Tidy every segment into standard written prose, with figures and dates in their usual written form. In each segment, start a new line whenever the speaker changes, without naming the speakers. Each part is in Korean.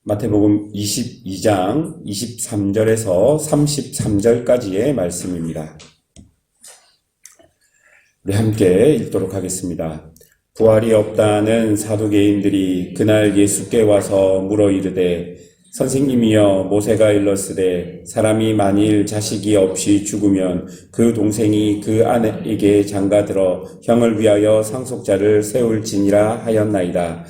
마태복음 22장 23절에서 33절까지의 말씀입니다. 우리 함께 읽도록 하겠습니다. 부활이 없다는 사두개인들이 그날 예수께 와서 물어 이르되 선생님이여 모세가 일렀으되 사람이 만일 자식이 없이 죽으면 그 동생이 그 아내에게 장가들어 형을 위하여 상속자를 세울지니라 하였나이다.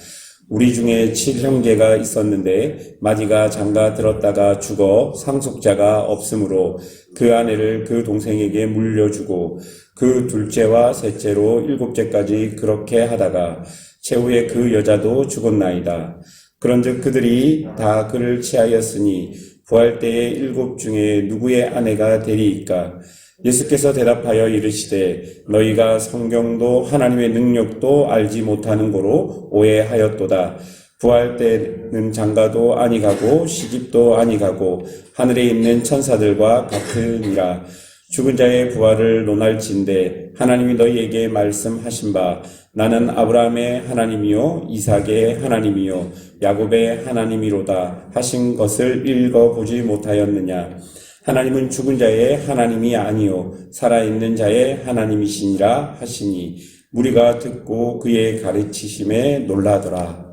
우리 중에 7형제가 있었는데 마디가 장가 들었다가 죽어 상속자가 없으므로 그 아내를 그 동생에게 물려주고 그 둘째와 셋째로 7째까지 그렇게 하다가 최후에 그 여자도 죽었나이다. 그런즉 그들이 다 그를 취하였으니 부활 때에 7 중에 누구의 아내가 되리이까? 예수께서 대답하여 이르시되 너희가 성경도 하나님의 능력도 알지 못하는 고로 오해하였도다. 부활 때는 장가도 아니가고 시집도 아니가고 하늘에 있는 천사들과 같으니라. 죽은 자의 부활을 논할진대 하나님이 너희에게 말씀하신 바 나는 아브라함의 하나님이요 이삭의 하나님이요 야곱의 하나님이로다 하신 것을 읽어보지 못하였느냐. 하나님은 죽은 자의 하나님이 아니요 살아있는 자의 하나님이시니라 하시니 무리가 듣고 그의 가르치심에 놀라더라.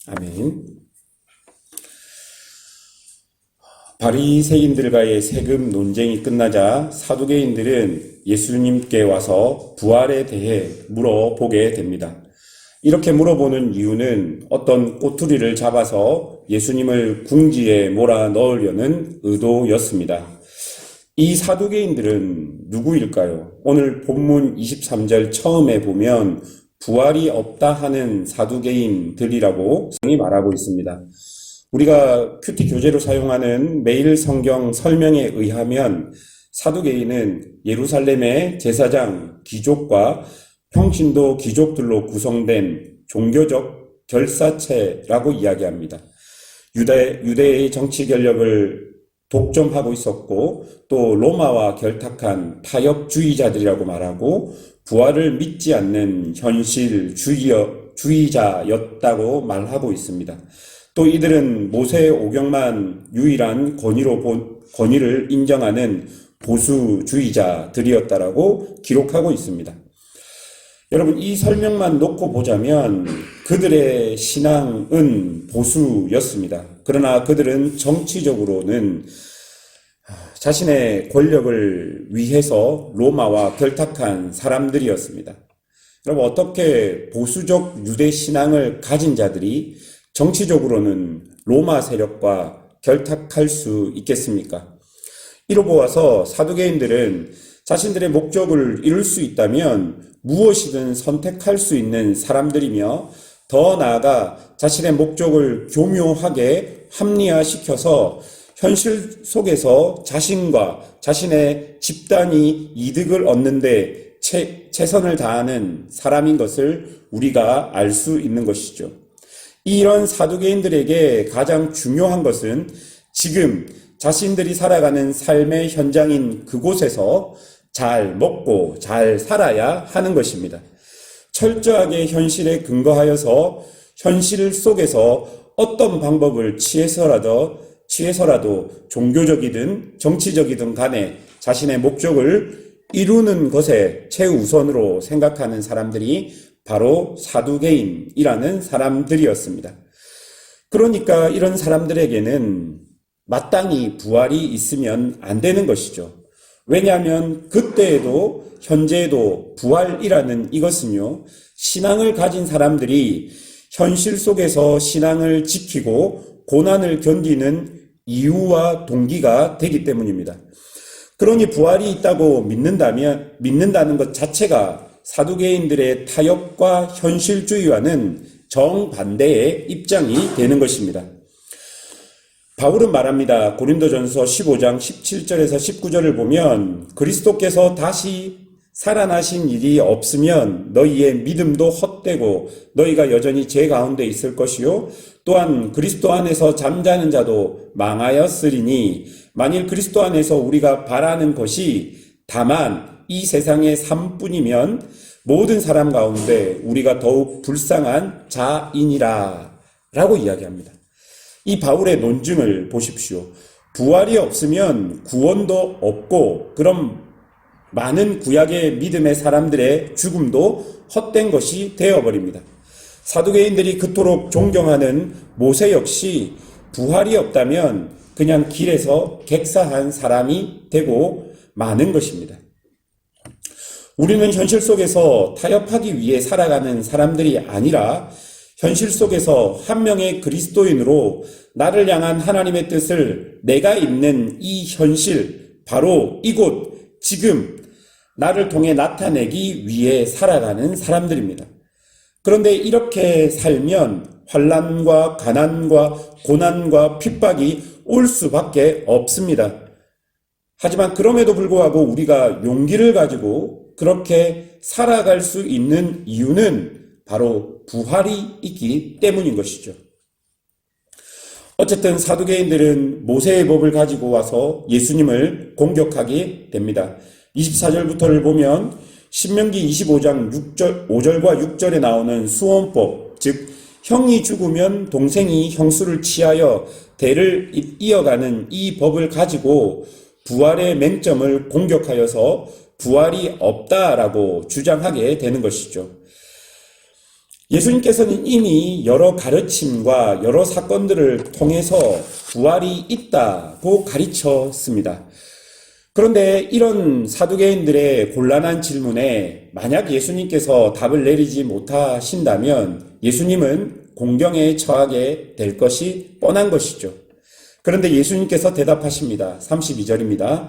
아멘. 바리새인들과의 세금 논쟁이 끝나자 사두개인들은 예수님께 와서 부활에 대해 물어보게 됩니다. 이렇게 물어보는 이유는 어떤 꼬투리를 잡아서 예수님을 궁지에 몰아넣으려는 의도였습니다. 이 사두개인들은 누구일까요? 오늘 본문 23절 처음에 보면 부활이 없다 하는 사두개인들이라고 성경이 말하고 있습니다. 우리가 큐티 교재로 사용하는 매일 성경 설명에 의하면 사두개인은 예루살렘의 제사장 귀족과 평신도 귀족들로 구성된 종교적 결사체라고 이야기합니다. 유대의 정치 권력을 독점하고 있었고 또 로마와 결탁한 타협주의자들이라고 말하고 부활을 믿지 않는 현실주의자였다고 말하고 있습니다. 또 이들은 모세 오경만 유일한 권위를 인정하는 보수주의자들이었다라고 기록하고 있습니다. 여러분, 이 설명만 놓고 보자면 그들의 신앙은 보수였습니다. 그러나 그들은 정치적으로는 자신의 권력을 위해서 로마와 결탁한 사람들이었습니다. 여러분, 어떻게 보수적 유대 신앙을 가진 자들이 정치적으로는 로마 세력과 결탁할 수 있겠습니까? 이로 보아서 사두개인들은 자신들의 목적을 이룰 수 있다면 무엇이든 선택할 수 있는 사람들이며 더 나아가 자신의 목적을 교묘하게 합리화시켜서 현실 속에서 자신과 자신의 집단이 이득을 얻는데 최선을 다하는 사람인 것을 우리가 알 수 있는 것이죠. 이런 사두개인들에게 가장 중요한 것은 지금 자신들이 살아가는 삶의 현장인 그곳에서 잘 먹고 잘 살아야 하는 것입니다. 철저하게 현실에 근거하여서 현실 속에서 어떤 방법을 취해서라도 종교적이든 정치적이든 간에 자신의 목적을 이루는 것에 최우선으로 생각하는 사람들이 바로 사두개인이라는 사람들이었습니다. 그러니까 이런 사람들에게는 마땅히 부활이 있으면 안 되는 것이죠. 왜냐하면 그때에도 현재에도 부활이라는 이것은요, 신앙을 가진 사람들이 현실 속에서 신앙을 지키고 고난을 견디는 이유와 동기가 되기 때문입니다. 그러니 부활이 있다고 믿는다는 것 자체가 사두개인들의 타협과 현실주의와는 정반대의 입장이 되는 것입니다. 바울은 말합니다. 고린도전서 15장 17절에서 19절을 보면 그리스도께서 다시 살아나신 일이 없으면 너희의 믿음도 헛되고 너희가 여전히 죄 가운데 있을 것이요 또한 그리스도 안에서 잠자는 자도 망하였으리니 만일 그리스도 안에서 우리가 바라는 것이 다만 이 세상의 삶뿐이면 모든 사람 가운데 우리가 더욱 불쌍한 자이니라 라고 이야기합니다. 이 바울의 논증을 보십시오. 부활이 없으면 구원도 없고 그럼 많은 구약의 믿음의 사람들의 죽음도 헛된 것이 되어버립니다. 사두개인들이 그토록 존경하는 모세 역시 부활이 없다면 그냥 길에서 객사한 사람이 되고 마는 것입니다. 우리는 현실 속에서 타협하기 위해 살아가는 사람들이 아니라 현실 속에서 한 명의 그리스도인으로 나를 향한 하나님의 뜻을 내가 있는 이 현실, 바로 이곳, 지금 나를 통해 나타내기 위해 살아가는 사람들입니다. 그런데 이렇게 살면 환난과 가난과 고난과 핍박이 올 수밖에 없습니다. 하지만 그럼에도 불구하고 우리가 용기를 가지고 그렇게 살아갈 수 있는 이유는 바로 부활이 있기 때문인 것이죠. 어쨌든 사두개인들은 모세의 법을 가지고 와서 예수님을 공격하게 됩니다. 24절부터를 보면 신명기 25장 5절과 6절에 나오는 수혼법, 즉 형이 죽으면 동생이 형수를 취하여 대를 이어가는 이 법을 가지고 부활의 맹점을 공격하여서 부활이 없다라고 주장하게 되는 것이죠. 예수님께서는 이미 여러 가르침과 여러 사건들을 통해서 부활이 있다고 가르쳤습니다. 그런데 이런 사두개인들의 곤란한 질문에 만약 예수님께서 답을 내리지 못하신다면 예수님은 공경에 처하게 될 것이 뻔한 것이죠. 그런데 예수님께서 대답하십니다. 32절입니다.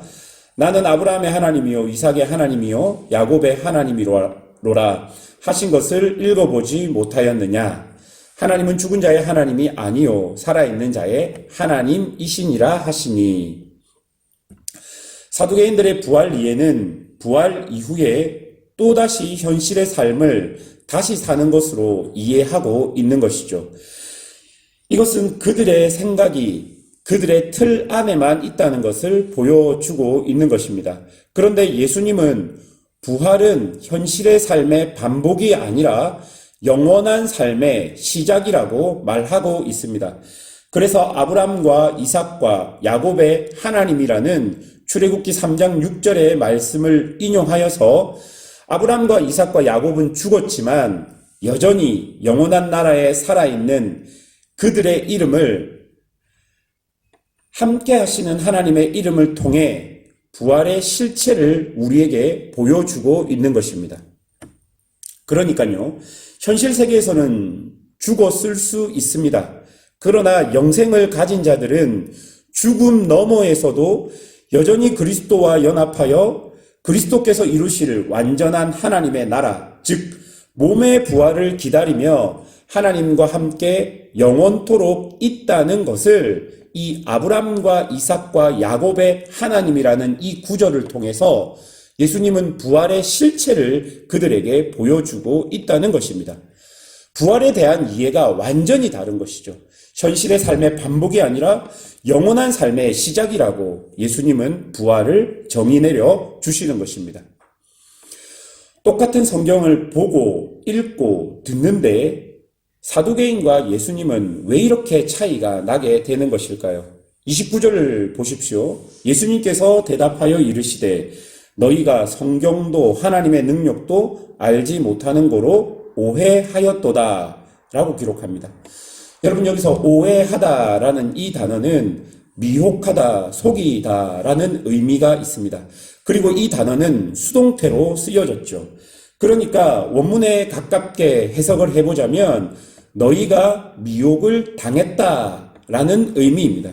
나는 아브라함의 하나님이요 이삭의 하나님이요 야곱의 하나님이로라 하신 것을 읽어보지 못하였느냐? 하나님은 죽은 자의 하나님이 아니요 살아있는 자의 하나님이시니라 하시니. 사두개인들의 부활 이해는 부활 이후에 또다시 현실의 삶을 다시 사는 것으로 이해하고 있는 것이죠. 이것은 그들의 생각이 그들의 틀 안에만 있다는 것을 보여주고 있는 것입니다. 그런데 예수님은 부활은 현실의 삶의 반복이 아니라 영원한 삶의 시작이라고 말하고 있습니다. 그래서 아브람과 이삭과 야곱의 하나님이라는 출애굽기 3장 6절의 말씀을 인용하여서 아브람과 이삭과 야곱은 죽었지만 여전히 영원한 나라에 살아있는 그들의 이름을 함께 하시는 하나님의 이름을 통해 부활의 실체를 우리에게 보여주고 있는 것입니다. 그러니까요, 현실 세계에서는 죽었을 수 있습니다. 그러나 영생을 가진 자들은 죽음 너머에서도 여전히 그리스도와 연합하여 그리스도께서 이루실 완전한 하나님의 나라, 즉 몸의 부활을 기다리며 하나님과 함께 영원토록 있다는 것을 이 아브람과 이삭과 야곱의 하나님이라는 이 구절을 통해서 예수님은 부활의 실체를 그들에게 보여주고 있다는 것입니다. 부활에 대한 이해가 완전히 다른 것이죠. 현실의 삶의 반복이 아니라 영원한 삶의 시작이라고 예수님은 부활을 정의내려 주시는 것입니다. 똑같은 성경을 보고 읽고 듣는데 사두개인과 예수님은 왜 이렇게 차이가 나게 되는 것일까요? 29절을 보십시오. 예수님께서 대답하여 이르시되 너희가 성경도 하나님의 능력도 알지 못하는 거로 오해하였도다 라고 기록합니다. 여러분, 여기서 오해하다라는 이 단어는 미혹하다, 속이다 라는 의미가 있습니다. 그리고 이 단어는 수동태로 쓰여졌죠. 그러니까 원문에 가깝게 해석을 해보자면 너희가 미혹을 당했다라는 의미입니다.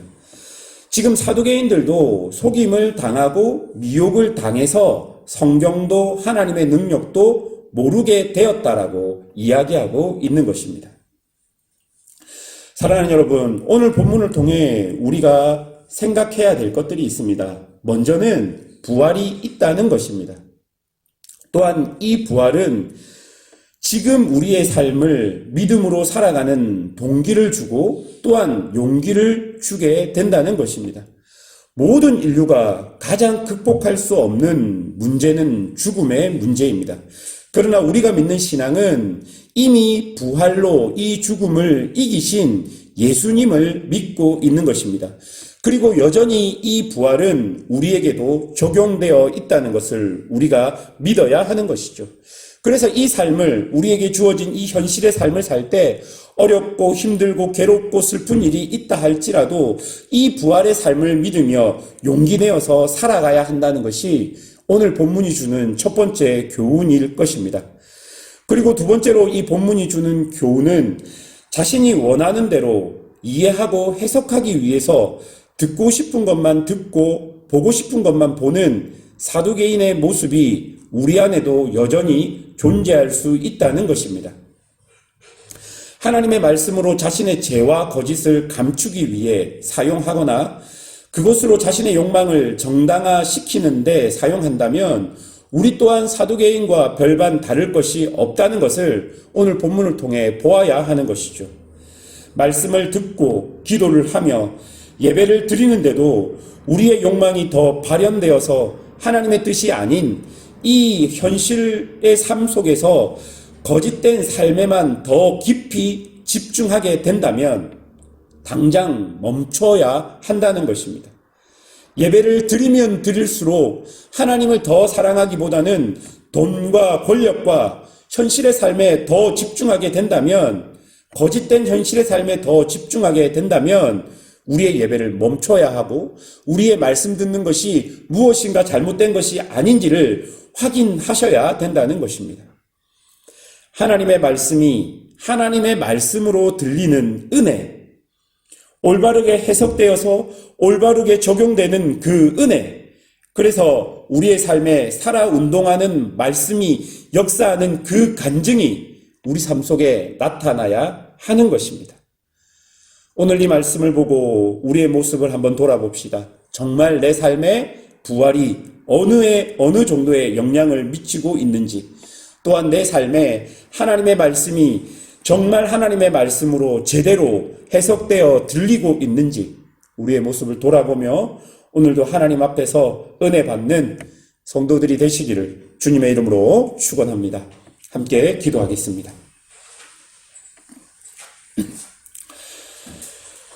지금 사두개인들도 속임을 당하고 미혹을 당해서 성경도 하나님의 능력도 모르게 되었다라고 이야기하고 있는 것입니다. 사랑하는 여러분, 오늘 본문을 통해 우리가 생각해야 될 것들이 있습니다. 먼저는 부활이 있다는 것입니다. 또한 이 부활은 지금 우리의 삶을 믿음으로 살아가는 동기를 주고 또한 용기를 주게 된다는 것입니다. 모든 인류가 가장 극복할 수 없는 문제는 죽음의 문제입니다. 그러나 우리가 믿는 신앙은 이미 부활로 이 죽음을 이기신 예수님을 믿고 있는 것입니다. 그리고 여전히 이 부활은 우리에게도 적용되어 있다는 것을 우리가 믿어야 하는 것이죠. 그래서 이 삶을, 우리에게 주어진 이 현실의 삶을 살 때 어렵고 힘들고 괴롭고 슬픈 일이 있다 할지라도 이 부활의 삶을 믿으며 용기 내어서 살아가야 한다는 것이 오늘 본문이 주는 첫 번째 교훈일 것입니다. 그리고 두 번째로 이 본문이 주는 교훈은 자신이 원하는 대로 이해하고 해석하기 위해서 듣고 싶은 것만 듣고 보고 싶은 것만 보는 사두개인의 모습이 우리 안에도 여전히 존재할 수 있다는 것입니다. 하나님의 말씀으로 자신의 죄와 거짓을 감추기 위해 사용하거나 그것으로 자신의 욕망을 정당화시키는데 사용한다면 우리 또한 사두개인과 별반 다를 것이 없다는 것을 오늘 본문을 통해 보아야 하는 것이죠. 말씀을 듣고 기도를 하며 예배를 드리는데도 우리의 욕망이 더 발현되어서 하나님의 뜻이 아닌 이 현실의 삶 속에서 거짓된 삶에만 더 깊이 집중하게 된다면 당장 멈춰야 한다는 것입니다. 예배를 드리면 드릴수록 하나님을 더 사랑하기보다는 돈과 권력과 현실의 삶에 더 집중하게 된다면, 거짓된 현실의 삶에 더 집중하게 된다면 우리의 예배를 멈춰야 하고 우리의 말씀 듣는 것이 무엇인가 잘못된 것이 아닌지를 확인하셔야 된다는 것입니다. 하나님의 말씀이 하나님의 말씀으로 들리는 은혜, 올바르게 해석되어서 올바르게 적용되는 그 은혜, 그래서 우리의 삶에 살아 운동하는 말씀이 역사하는 그 간증이 우리 삶 속에 나타나야 하는 것입니다. 오늘 이 말씀을 보고 우리의 모습을 한번 돌아봅시다. 정말 내 삶에 부활이 어느 정도의 영향을 미치고 있는지, 또한 내 삶에 하나님의 말씀이 정말 하나님의 말씀으로 제대로 해석되어 들리고 있는지 우리의 모습을 돌아보며 오늘도 하나님 앞에서 은혜 받는 성도들이 되시기를 주님의 이름으로 축원합니다. 함께 기도하겠습니다.